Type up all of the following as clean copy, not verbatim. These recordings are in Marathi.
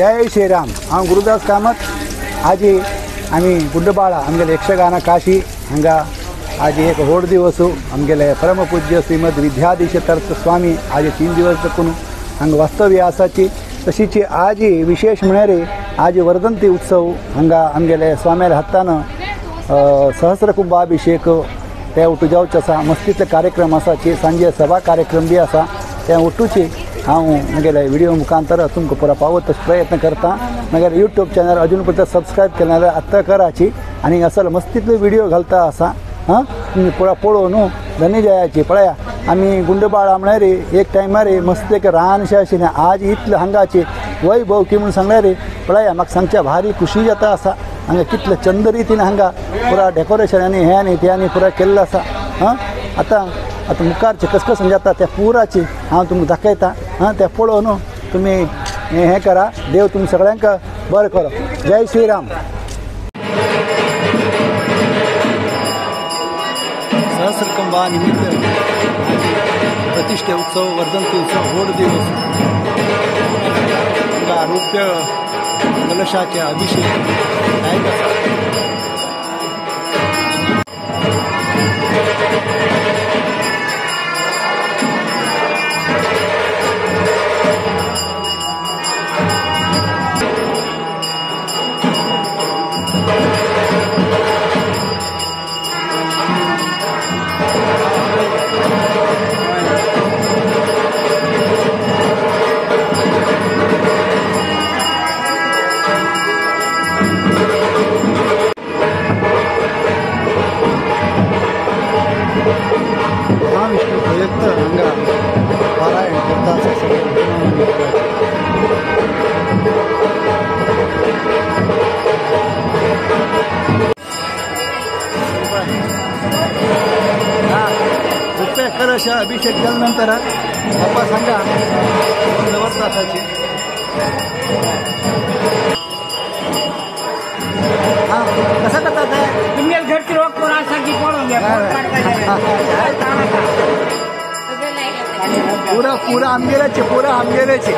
जय श्रीराम। हांव गुरुदास कामत। आज आम्ही गुड्डबाळा आमगेले यक्षगान काशी हांगा आज एक व्हड दिवस आमगेले परमपूज्य श्रीमद विद्याधीश तीर्थ स्वामी आज 3 दिवस देखून हांगा वास्तव्य आसाची। तशीच आज विशेष म्हळ्यार आज वर्धंती उत्सव हांगा आमगेले स्वाम्याल्या हातान सहस्र कुंभाभिषेक ते उठू जावचे आसा। मस्तीतले कार्यक्रम आसाचे, सांजे सभा कार्यक्रम बी आसा ते उठूचे हांव म्हगेले व्हिडिओ मुखांतर तुमकां पुरा पावत प्रयत्न करता। म्हगेले यूट्यूब चॅनल अजून पर्यंत सबस्क्रायब केलें जाल्यार आत्तां कराची आनी असल मस्तीतले व्हिडिओ घालता आसा। हां तुमी पुरा पळोवन धन्यजयाची पळया आमी गुंडबाळा म्हळ्यार एक टायमार मस्त एक रानशें आशिल्लें। आज इतलें हांगाचे वैभव की म्हणून सांगल्यार पळया म्हाका सांगच्या भारी खुशी जाता आसा। हांगा कितले चंद रितीन हांगा पुरा डेकोरेशन आनी हे आनी ते आनी पुरा केल्लो आसा। हां आतां मुखारचे कसं जाता त्या पुराची हांव तुमकां दाखयता। हां ते पळोवन तुमी हें करा। देव तुमी सगळ्यांक बरें करो। जय श्रीराम। सहस्रकुंभा निमित्त प्रतिष्ठे उत्सव वर्धंती उत्सव व्हड दिवस हांगा रौप्य कलशाचे अभिषेक जायत आसा। महाविष्णू प्रयुक्त हांगा पारायण करता रुपये कलश अभिषेक केल्यानंतर बाप्पा सांगा व्यवस्था असायची। हां कसं करतात तुम्ही घरची रोग कोणासाठी पूरा आमगेल्याचे पूरा आमगेल्याचे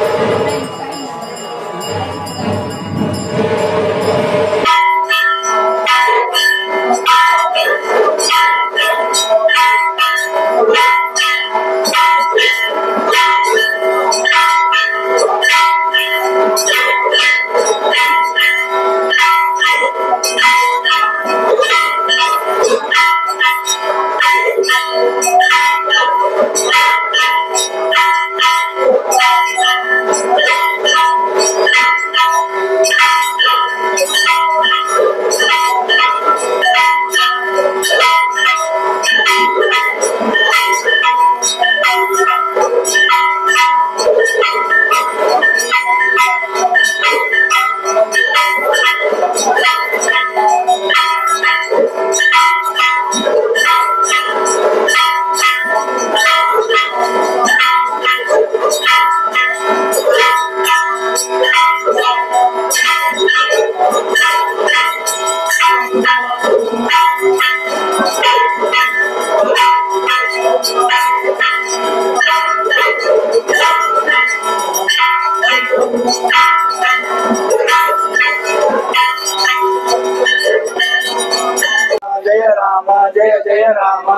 जय राम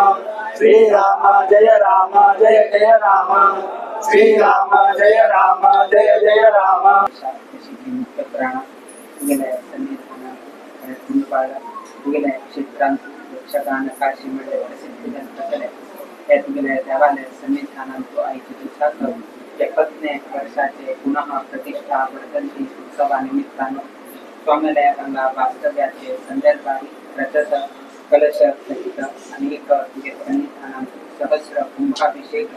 श्री राम जय राम जय जय राम श्री राम जय राम जय जय राम। यक्षगान काशी मध्ये प्रसिद्धी देवालय सन्निधानांचो आयच्या दिवसाक 51 वर्षाचे पुनः प्रतिष्ठा वर्धंती उत्सवानिमित्तान स्वामीलया हांगा वास्तव्याचे संदर्भात रजत कलश सहित अनेक सन्निधानांचो सहस्र कुंभाभिषेक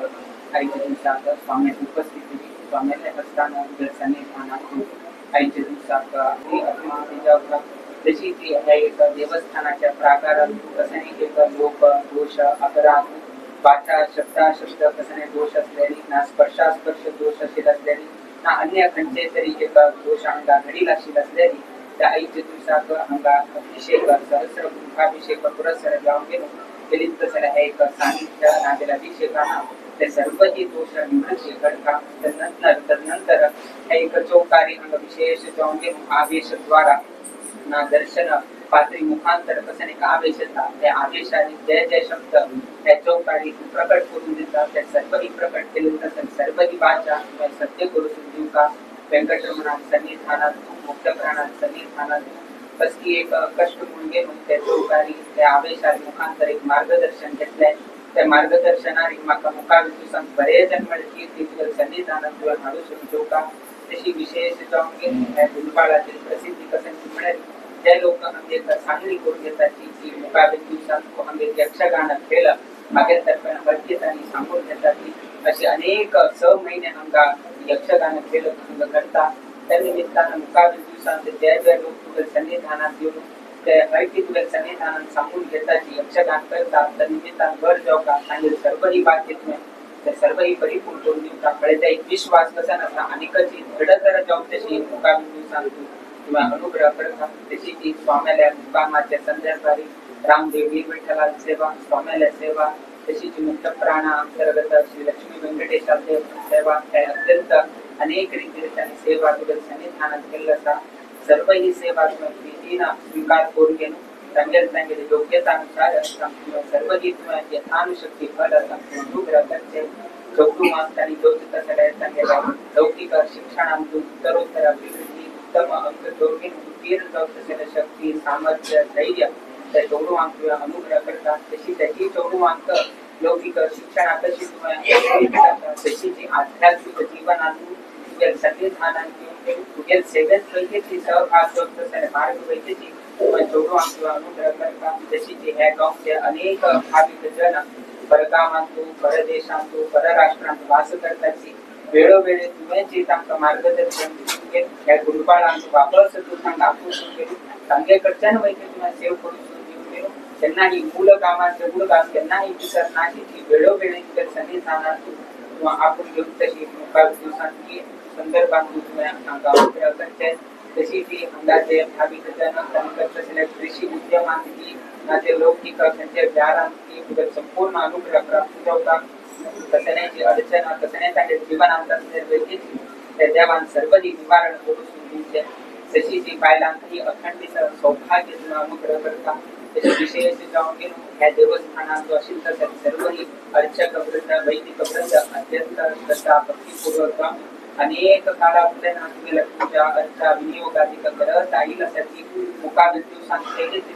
आयच्या दिवसाक स्वामी उपस्थिती स्वामील्या हस्तान सन्निधानांतून आयच्या दिवसाक अभिमान जावता। जशी ती एक देवस्थानाच्या प्राकारात कसणे एक लोक दोष अपराध वाचा शब्द कसणे दोष असलेली ना स्पर्शास्पर्श दोष असलेली ना अन्य खंचे तरी एक दोष हांगा घडील असलेली त्या आईच्या दिवसाक हांगा अभिषेक सहस्र कुंभाभिषेक पुरस्कार जावन गेलो। दलित सर एक सानिध्य नागेला अभिषेकान ते सर्वही दोष निवृत्ती करता तदनंतर एक चौकारी अंग विशेष जाऊन आवेश द्वारा ना दर्शन पात्री मुखांतर कसं का आवेश येतात त्या आवेशाने जय जय शब्द त्या चौकारी प्रकट करून देतात त्या सर्वही प्रकट केले तसं सर्वही वाचा सत्य करू सुजीव का व्यंकटरमणात सन्निधानात मुक्त प्राणात सन्निधानात कसली एक कष्ट मुंगे त्या चौकारी त्या आवेशाने मुखांतर एक मार्गदर्शन घेतलंय त्या मार्गदर्शनाने माका मुखाविषयी बरेच जन्मची तिथं सन्निधानात तुला मारू शकतो का तशी विशेष जाऊन गुलबाळातील प्रसिद्धी कसं मिळाली ज्या लोक आमचे चांगली करून घेतात की मुकाबले दिवसात आमचे यक्षगान खेळ मागेल तर्फे बदलीत आणि सांगून घेतात की असे अनेक 6 महिने आमका यक्षगान खेळ करतात त्या निमित्तानं मुकाबले दिवसात ज्या ज्या लोक तुझ्या सन्निधानात येऊन त्या हरकी तुझ्या सन्निधानात सांगून घेतात की यक्षगान करतात त्या निमित्तानं वर जाऊ का सांगेल सर्वही बात घेत नाही त्या सर्वही परिपूर्ण करून देऊ का फळे एक विश्वास कसा नसा अनेकाची धड तर जाऊ तशी मुकाबले दिवसात किंवा अनुग्रह करतात तशी ती स्वाम्याला मुक्कामाच्या संदर्भारी रामदेवी विठ्ठला सेवा स्वाम्याला सेवा तशीची मुक्त प्राणा अंतर्गत श्री लक्ष्मी व्यंकटेश सेवा अत्यंत अनेक रीतीने सेवा तुझ्या सन्निधानात केलं सर्व ही सेवा प्रीतीनं स्वीकार करून घेणं चांगले योग्यतानुसार सर्व ही यथानुशक्ती फल अनुग्रह करते चौकुमांतानी जोचित सगळ्या लौकिक शिक्षणातून उत्तरोत्तर अभिवृद्धी उत्तम अंक दोघे उत्तीर्ण जाऊ शक्ती सामर्थ्य धैर्य त्या चौडुवांक अनुग्रह करतात तशी त्याची चौडुवांक लौकिक शिक्षणात तशी जी आध्यात्मिक जीवनातून सन्निधानात तुझ्या सेवेत वैद्यची सहभाग मार्ग वैद्यची चौडुवांक अनुग्रह करतात तशी जी ह्या गावचे अनेक भाविक जन परगावांतून परदेशांतून परराष्ट्रांत वास करतात वेळोवेळी तुम्ही तांका मार्गदर्शन या गुरुबाळांचा वापर तू तांका आपून केली तांगेकडच्यान वैद्य तुम्हाला सेव करून घेऊन त्यांनाही मूळ कामाचे मूळ काम त्यांनाही विसर नाही ती वेळोवेळी सन्निधानात किंवा आपण घेऊन तशी मुकाल दिवसांची संदर्भात तुम्हाला करते तशी ती अंदाजे भाविक जन त्यांना कृषी उद्यमांची माझे लौकिक त्यांच्या ज्ञानांची संपूर्ण अनुग्रह प्राप्त होतात कसण्याची अडचण कसण्या त्यांच्या जीवनात वैद्यची त्या देवान सर्वही निवारण करून तशी जी बायलांची अखंडित सौभाग्य अनुग्रह करतात तशी विशेष जाऊन गेलो ह्या देवस्थानात असेल तर सर्वही अर्चक वृंद वैदिक वृंद अत्यंत श्रद्धा भक्तीपूर्वक अनेक कालापर्यंत पूजा अर्चा विनियोगाधिक करत येईलसाठी मुकाबले दिवसांत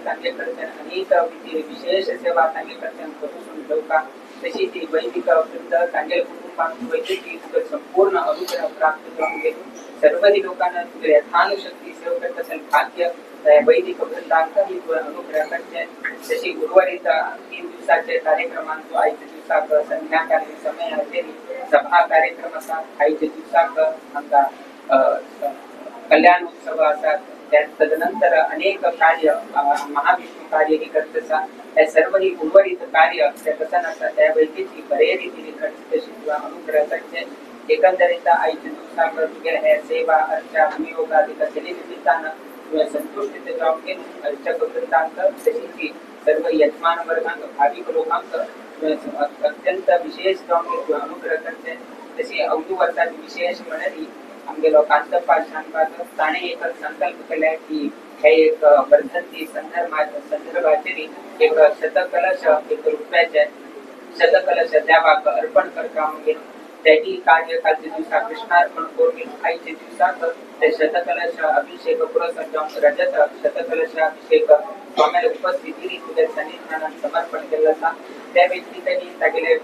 सांगेकडच्या अनेक विशेष सेवा सांगेकडच्या करून ठेवता तशी ती वैदिक वृंद सांगेल कुटुंबांची वैद्यकीय संपूर्ण अनुग्रह प्राप्त करून गेलो सर्वही लोकांना तुझ्या यथानुशक्ती सेव करत असेल भाग्य वैदिक वृंदांकही अनुग्रह करते तशी गुरुवारीत 3 दिवसाचे कार्यक्रमांचो आयच्या दिवसाक संध्याकाळी समय असेली सभा कार्यक्रम असतात आयच्या दिवसाक आमचा कल्याण उत्सव असतात तदनंतर अनेक कार्य महाविष्णू कार्य ही करत असतात या सर्वही गुरुवारीत कार्य त्या कसं नसतात त्या वैद्यची बरे रीतीने करते तशी अनुग्रह करते एकंदरीत आयच्या दिवसाक सेवा अर्चा विनियोगाधिक निमित्तानं संतुष्टीत जाऊन घेऊन अर्चक वृंदांक तशी सर्व यजमान वर्गांक भाविक लोकांक अत्यंत विशेष जाऊन घेऊन अनुग्रह करते तशी अवधू वर्षाची विशेष म्हणाली आमगे लोकांतपाल शांतपाद ताणे एक संकल्प केलाय की हे एक वर्धंती संदर्भाची एक शतकलश एक रुपयाचे शतकलश देवाक अर्पण करता म्हणजे त्याची कार्य कालच्या दिवसा कृष्णार्पण करून आईच्या दिवसात ते शतकलश अभिषेक पुरस्कार रजत शतकलश अभिषेक स्वामीला उपस्थितीने तुझ्या सन्निधानात समर्पण केलं असता त्या व्यक्ती त्यांनी त्यागेले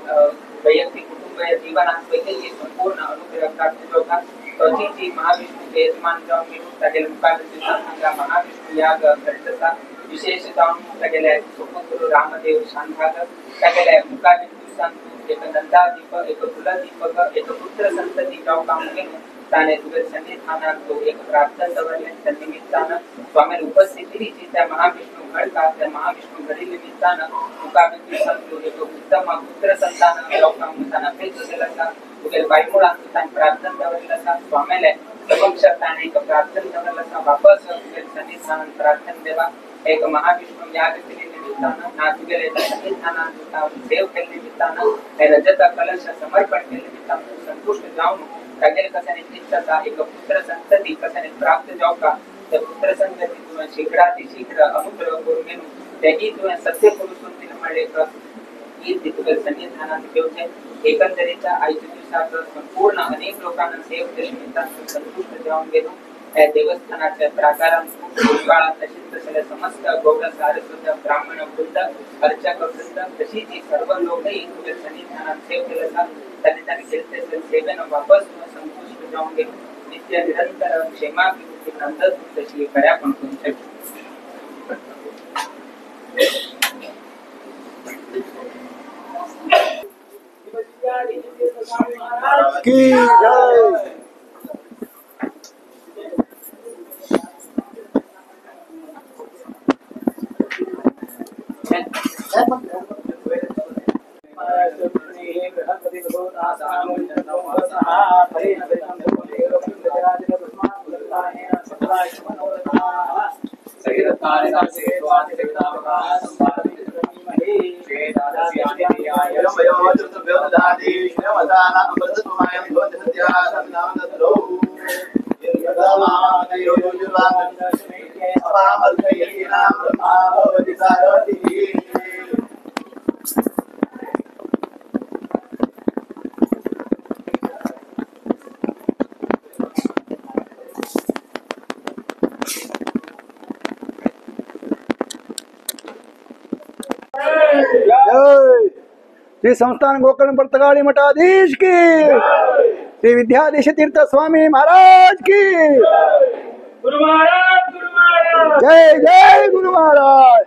वैयक्तिक कुटुंब जीवनात वैद्यची संपूर्ण अनुग्रह प्राप्त होता तोची महाविष्णूचे यजमान जाऊन घेऊन त्यागेले मुकाबले दिवसांचा महाविष्णू याग करत विशेष जाऊन त्यागेले सुपुत्र रामदेव शांताग त्यागेले मुकाबले दिवसांत एक नंदादीप एक कुलदीपक एक पुत्र संतती जाऊ काम घेऊन त्याने तुझ्या सन्निधानात तो एक प्रार्थना दवरले त्या निमित्तानं स्वामी उपस्थिती त्या महाविष्णू घडतात त्या महाविष्णू घडी निमित्तानं मुकाबले दिवसांत एक उत्तम पुत्र संतान जाऊ काम त्यांना अपेक्षा केला तुझ्या बाईमुळांत त्याने प्रार्थना दवरला स्वामीला समक्ष त्याने एक प्रार्थना दवरला वापस तुझ्या सन्निधानात प्रार्थना देवा एक महाविष्णू याग केली निमित्तानं नाच गेले संविधानाचा देव केले निमित्तानं रजत कलश समर्पण केले निमित्तानं संतुष्ट जाऊन कागेल कसाने चित्ताचा एक पुत्र संतती कसाने प्राप्त जाऊ का त्या पुत्र संतती तुला शीघ्र अमुद्र करून त्याही तुला सत्य पुरुषोत्तीन મળે का ही तिथं संविधानात ठेवते एकंदरीतच्या आजच्या दिवसात संपूर्ण अनेक लोकांना सेव निमित्तानं संतुष्ट जाऊन गेलो त्या देवस्थानाच्या प्राकारात गुरुकाळात तसेच समस्त गौड सारस्वत ब्राह्मण वृंद अर्चक वृंद तशी जी सर्व लोकही तुझ्या संविधानात सेव केलं त्यांनी केले सेवन वापस संतुष्ट जाऊन गेलो नित्य निरंतर क्षेमा नंद तशी खऱ्या पण करू शकतो की जय श्री संस्थान गोकर्ण परतगाड़ी मठाधीश की श्री विद्याधीश तीर्थ स्वामी महाराज की जय जय गुरु महाराज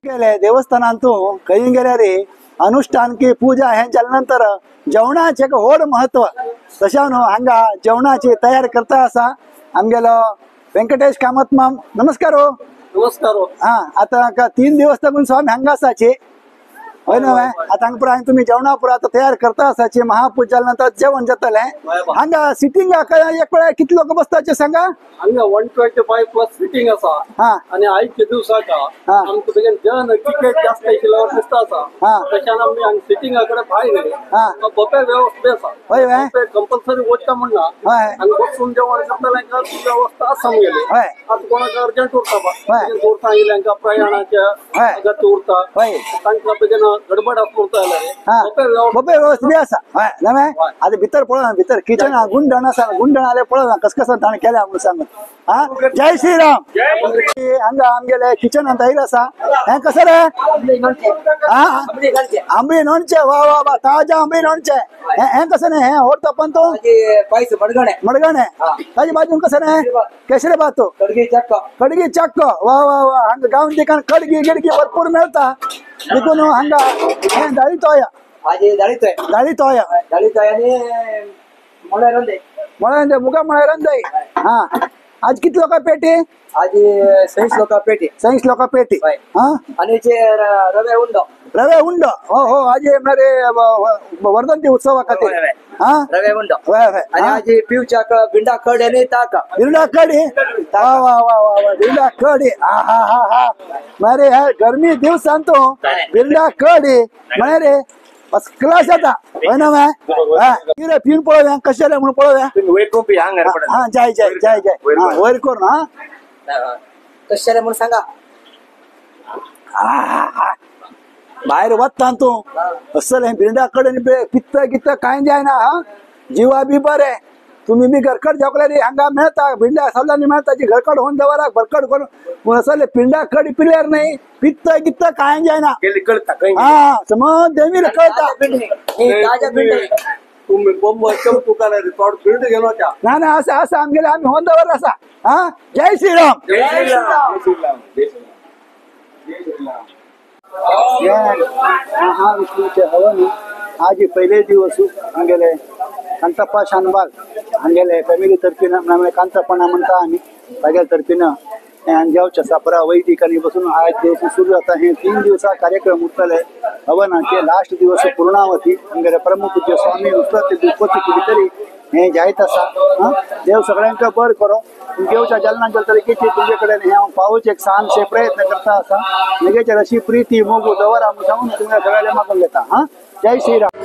गेले देवस्थानांतून खंय गेल्या रे अनुष्ठान की पूजा ह्यांच्या नंतर जेवणाचे होड महत्व तशानो हांगा जेवणाची तयार करता असा आमगेलो व्यंकटेश कामत माम नमस्कार हो नमस्कार हो. हा आता 3 दिवस तकून स्वामी हांगा असाचे होय ना आता हांगा पुरा तुम्ही जेवणा पुरा आता तयार करता असाचे महापूजा नंतर जेवण जातले हांगा सिटिंग एक वेळा किती लोक बसताचे सांगा हांगा 125 प्लस सिटिंग असा हा आणि आयच्या दिवसाका हा. आमचं बेगीन जन तिकेट जास्त केल्यावर दिसता असा हा. तशान आम्ही हांगा सिटिंगाकडे भायर हा. बपे व्यवस्था असा होय व्हय? बपे कंपल्सरी वचता म्हणला होय. आणि बसून जेवण करताना व्यवस्था आसाम गेली होय. आता कोणाक अर्जंट उरता होय. उरता सांगितल्या प्रयाणाच्या होय. अगत्य उरता होय. तांकां बेगीन गडबड उरता हा. बपे व्यवस्था बपे व्यवस्थित बी असा होय ना आता भितर पळो ना भितर किचन गुंडण असा गुंडण आले पळो ना कस कसं ताणे केल्या म्हणून सांगत हा जय श्रीराम हांगा आमगेले किचन ಅಂತ असा हे कसं रे हा आंबळी लोणचे वा वा वा ताजा आंबळी लोणचे हे कसं नाही हे होता पण तो पायस मडगणे ताजी बाजून कसं नाही केसरे बातो कडगी चक्क वा वा वा हांगा गावून ठिकाण कडगी गिडगी भरपूर मिळता देखून हांगा हे दाळी तोया आणि मळे मुगा मळे रंदई हा आज किती लोक पेटी आज 60 लोक पेटी 60 लोक पेटी होय. हा आणि जे रवे उंडो रवे उंड हो हो आज मरे वर्धंती उत्सव खाते होय, होय. हा रवे उंडो होय होय आणि आज पिवच्या बिंडा कड आणि ताका बिरडा कडी वा वा वा वा वा बिरडा कडी हा हा हा हा मरे ह्या गर्मी दिवसांतो बिरडा कडी मरे बस क्लास आता होय ना मैं हा पिऊन पळव्या कशाला म्हणून पळव्या हा जय जय जय जय हा वैर करून हा कशाला म्हणून सांगा बाहेर वत्ता तू असल हे बिरडाकडे पित्त गित्त काय जाय ना हा जीवा बी बरे तुम्ही बी घरकड झोकले रे हांगा मिळता भिंडा सल्लानी मिळता जी घरकड होऊन दवारा भरकड करून असले पिंडा कडी पिल्यार नाही पित्त गित्त काय जाय ना हा समज देवीला कळता ताजा बिंडे तुम्ही बंब तुकाला रिसॉर्ट फील्ड गेलो त्या ना ना असं असं आमगेले आम्ही होऊन दवार असा हा जय श्रीराम महाविष्णूचे हवन आज पहिले दिवस हांगेले कांतप्पा शानबाग हांगेले फॅमिली तर्फीन कांतप्पा म्हणता आम्ही सगळ्या तर्फीन अंजावच्या सापरा वैदिक आणि बसून आज दिवस सुरू जाता हे 3 दिवसा कार्यक्रम उरतले हवनाचे लास्ट दिवस पूर्णावती हांगेले परमपूज्य स्वामी नुसतं ते दुपती कुठेतरी हे जायत आसा देव सगळ्यांका बरें करो देवच्या जल्माच्या तरीकेची तुमचे कडेन हे हांव पावोवचे एक सांगचे प्रयत्न करता आसा म्हगेचेर अशी प्रिती मोगू दवरा म्हणून सांगून तुमच्या सगळ्यांना मागून घेता जय श्रीराम.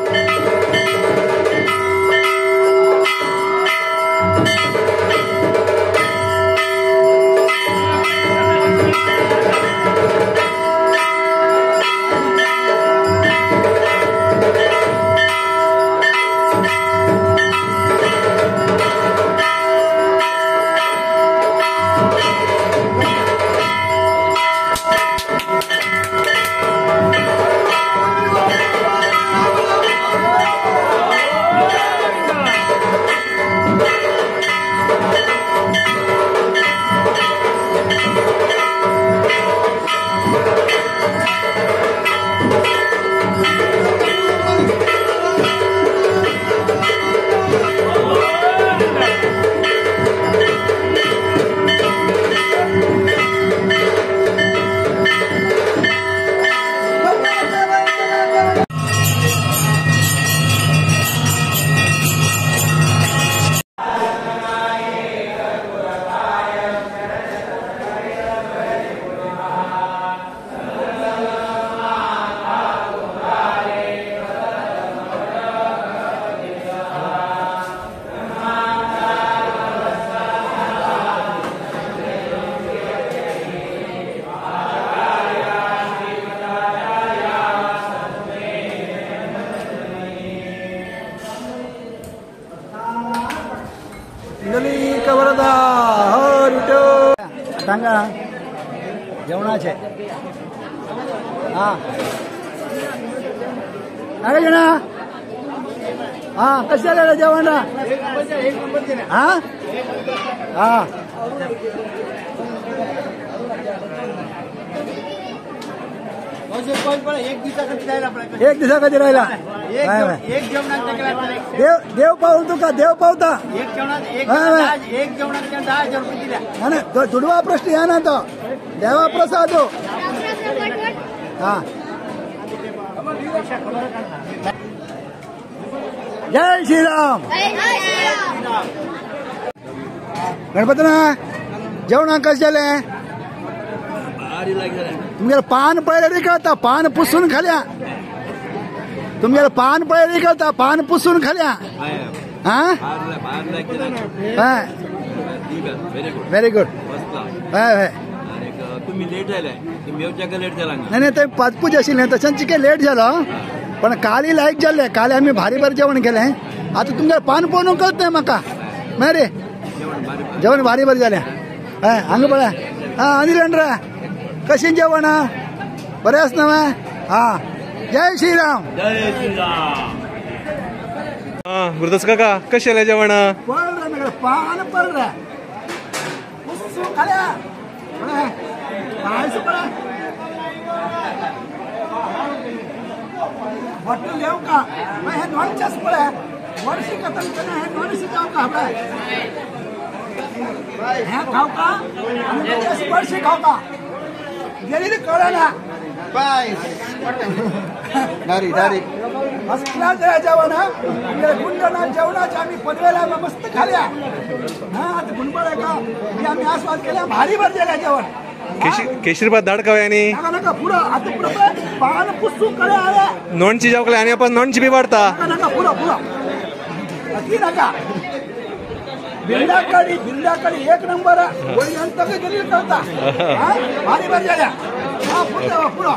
सांगा जेवणाचे काय जेवणा कशा झालं जेवण एक दिवसा कधी राहिला देव पाहू तुका देव पावता तुडवा प्रश्न या ना तो देवा प्रसाद जय श्रीराम. गणपती ना जेवणा कशे झाले तुमगेले पान पळयले रे कळता पान पुसून खाल्या तुमगेले पान पळयले रे कळता पान पुसून खाल्या व्हेरी गुड तुम्ही लेट झालाय लेट झाला नाही ते पाचपूज आशिल्ले तशांच चिके लेट झालो पण काली लायक जाल्ले काली आम्ही भारी भारी जेवण केले आता तुमगे पान पळोवन कळत नाही म्हाका रे जेवण भारी भारी जालें हांगा पळय अनिल रे कशी जेवण बरें आस न्हय जय श्रीराम. जय श्रीराम. गुरुदास काका कशें जालें जेवण पळ रे पान पळ रे खाल्या बॉटल घेऊ का हे नॉनचेच पळय वर्षी खतम केलं हे नॉनशी जाऊ का हे खाऊ का वर्षी खाऊ का गेली कळलं ना बाय दारी फर्स्ट क्लास जेवण गुंडना जेवणाच्या आम्ही पनवेला मस्त खाल्या आता गुणबळ का आम्ही आस्वाद केला भारी भर दिला जेवण केशरीबाद धाड कव्यांनी नका पुढं आता पुढं पान पुसू कडे आले नॉनची जेवकले आणि आपण नॉनची बी वाढता नका पुढं ती नका बिल्डाकडी एक नंबर वळी गेली करता भारी भर झाल्या पुढं